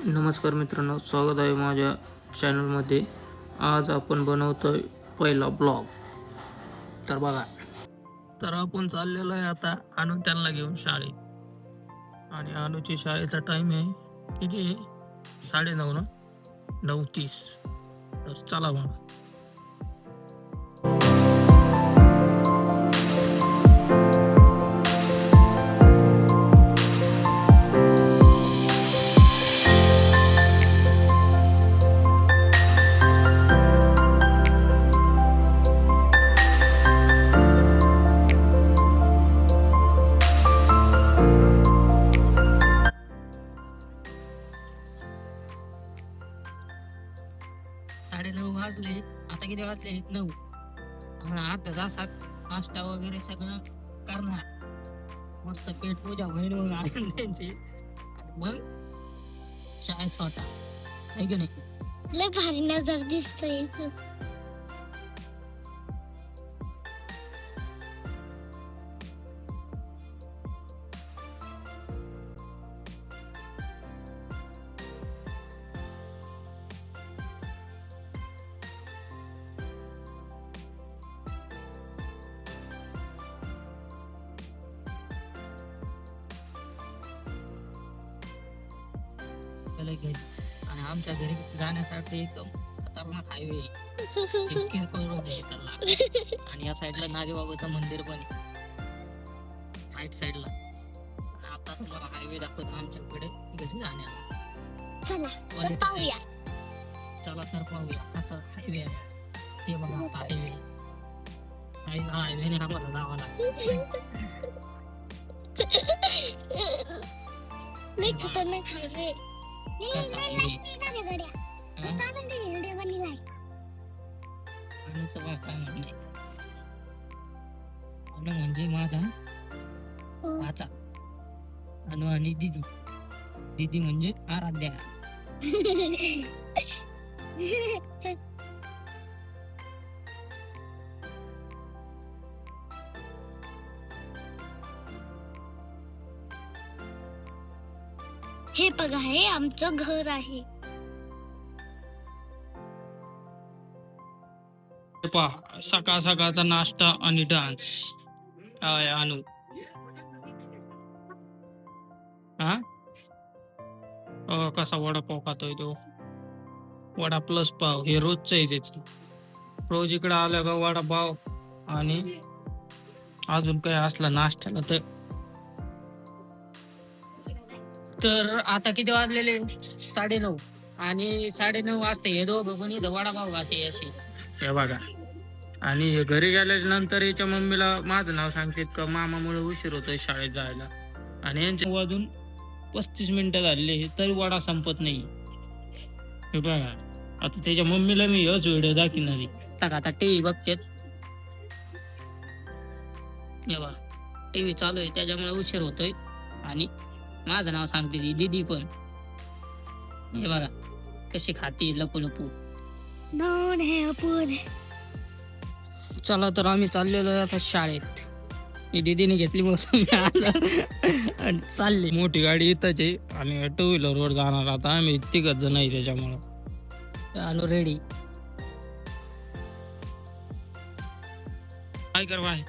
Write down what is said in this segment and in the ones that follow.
नमस्कार मित्रांनो, स्वागत आहे माझ्या चॅनलमध्ये. आज आपण बनवतोय पहिला ब्लॉग. तर बघा, तर आपण चाललेलो आहे आता आणून त्यांना घेऊन शाळेत. आणि अनुची शाळेचा टाईम आहे किती आहे? 9:30 ना, 9:30. तर चला मग. 9:30 वाजले. आता किती वाजले? 9. अर्धा तासात नाश्ता वगैरे सगळं करणार. मस्त पेट पूजा होईल मग आणून त्यांची. आणि मग शाळेत स्वतः आहे की नाही? लय भारी नजर दिसतोय इथून. घरी आणि आमच्या घरी जाण्यासाठी एकदम खतरनाक हायवे आणि या साईडला नागेबाबाचं मंदिर पण आहे साईडला. आता तुम्हाला हायवे दाखवतो आमच्याकडे घरी जाण्याला. चला तर पाहूया. चला तर पाहूया असं हायवे आहे. ते बघा आता हायवे हायवेने आम्हाला जावं लागतं. लय खतरनाक हायवे. कसा हायवे काय म्हणणं अनु म्हणजे माझा भाचा. अनु आणि दिदी. दिदी म्हणजे आराध्या. हे बघा, हे आमचं घर आहे. पहा सकाळ सकाळचा नाश्ता आणि डान्स. अनु हा कसा वडापाव खातोय तो. वडा प्लस पाव हे रोजच आहे त्याच. रोज इकडे आलं का वडापाव आणि अजून काही असलं नाश्त्याला तर आता किती वाजलेले? 9:30. आणि 9:30 वाजता हे दोघं कोणी वडापाव खाते अशी. हे बघा. आणि घरी गेल्याच्या नंतर याच्या मम्मीला माझं नाव सांगतात का मामामुळे उशीर होतोय शाळेत जायला. आणि यांच्या वाजून 35 मिनिटं झाले तरी वडा संपत नाही. हे बघा, आता त्याच्या मम्मीला मी हेच व्हिडिओ दाखवणार आहे. आता टीव्ही बघतेत. हे बघा, टीव्ही चालू आहे त्याच्यामुळे उशीर होतोय. आणि माझं नाव सांगते ती दीदी पण. हे बघा कशी खाती लपू लपू. चला तर आम्ही चाललेलो आता शाळेत. मी दीदीने घेतली मग चालली. मोठी गाडी इथंच आहे आणि 2 व्हीलरवर जाणार आता आम्ही 3 जण आहे त्याच्यामुळं. आलो रेडी. काय कर बाय.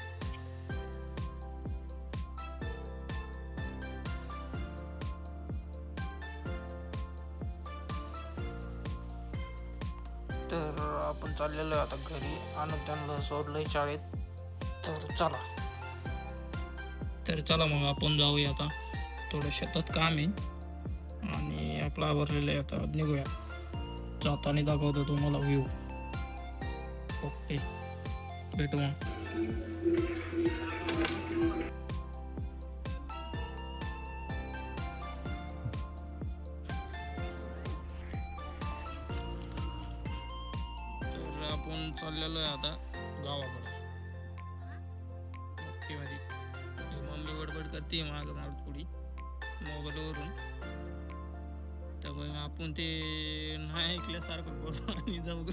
तर आपण चाललेलो आता घरी. आणून त्यांना सोडलंय शाळेत. तर चला मग आपण जाऊया आता. थोडं शेतात काम आहे आणि आपलं आवरलेलं आहे. आता निघूया. जाताना दाखवतो तुम्हाला व्ह्यू. ओके, भेटू मग. आपण चाललेलो आहे आता गावाकडे. मम्मी बडबड करते माग थोडी मोबाईलवरून. त्यामुळे आपण ते नाही ऐकल्यासारखं करू आणि जाऊ.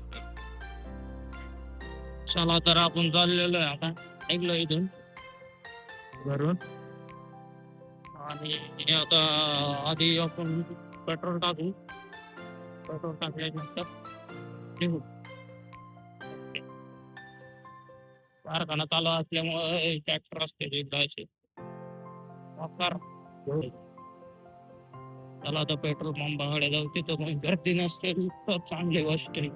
चला तर आपण चाललेलो आहे आता. ऐकलं इथून घरून. आणि आता आधी आपण पेट्रोल टाकू पेट्रोल टाकल्यानंतर निघू. कारखाना चालू असल्यामुळे ट्रॅक्टर असते जायचे वापर. चला आता पेट्रोल पंपाकडे जाऊ. तिथं मग गर्दी नसते तर चांगली गोष्ट आहे.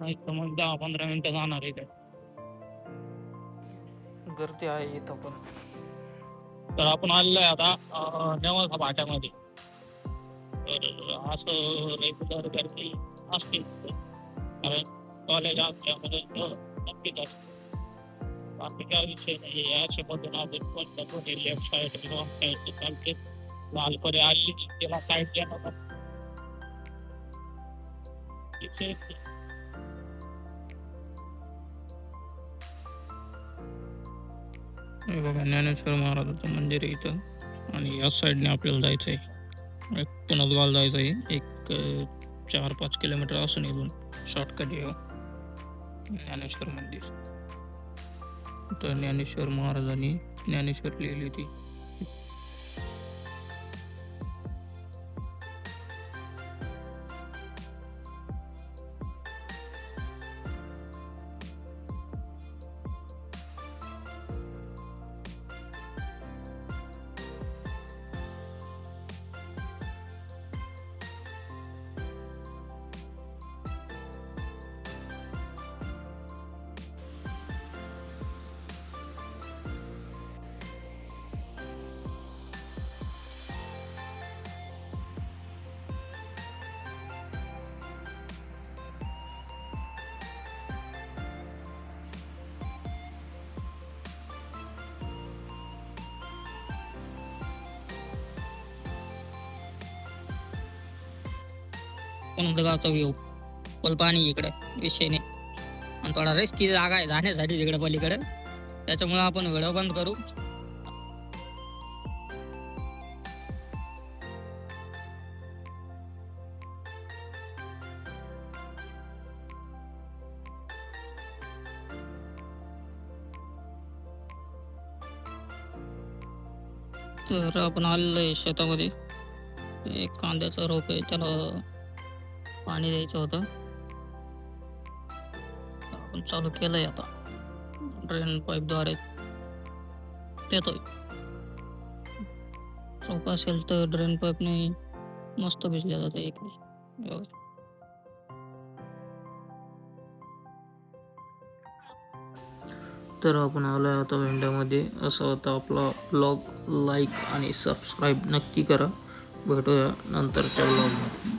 नाही तर मग 10-15 मिनिटं जाणार आहे. गर्दी आहे इथं पण. तर आपण आलेलो आहे आता नेवासा फाट्यामध्ये. तर असं रेग्युलर गर्दी असते कारण कॉलेज असल्यामुळे नक्कीच असते. बाकी काय विषय नाही. अशा पद्धतीने आपण कोणत्या लेफ्ट साईड रॉंग साईड चालते. लालपरे आली त्याला साईडच्या नको. हे बघा ज्ञानेश्वर महाराजाचं मंदिर आहे इथं आणि या साईडने आपल्याला जायचं आहे. पुण्यात जायचं आहे. एक 4-5 किलोमीटर असून इथून शॉर्टकट आहे ज्ञानेश्वर मंदिर. तर ज्ञानेश्वर महाराजांनी ज्ञानेश्वर लिहिली होती. गावचा व्ह्यू फुल पाणी इकडे विषय नाही आणि थोडा रिस्की जागा आहे जाण्यासाठी तिकडे पलीकडे. त्याच्यामुळे आपण व्हिडिओ बंद करू. तर आपण आलेलो आहे शेतामध्ये. एक कांद्याचा रोप आहे त्याला पाणी द्यायचं होतं. आपण चालू केलंय आता. ड्रेन पाईपद्वारे देतोय. रोप असेल तर ड्रेन पाईपने मस्त भिजल्या जाते एक. तर आपण आलोय आता भेंड्यामध्ये. असा होता आपला ब्लॉग. लाईक आणि सबस्क्राईब नक्की करा. भेटूया नंतरच्या ब्लॉगमध्ये.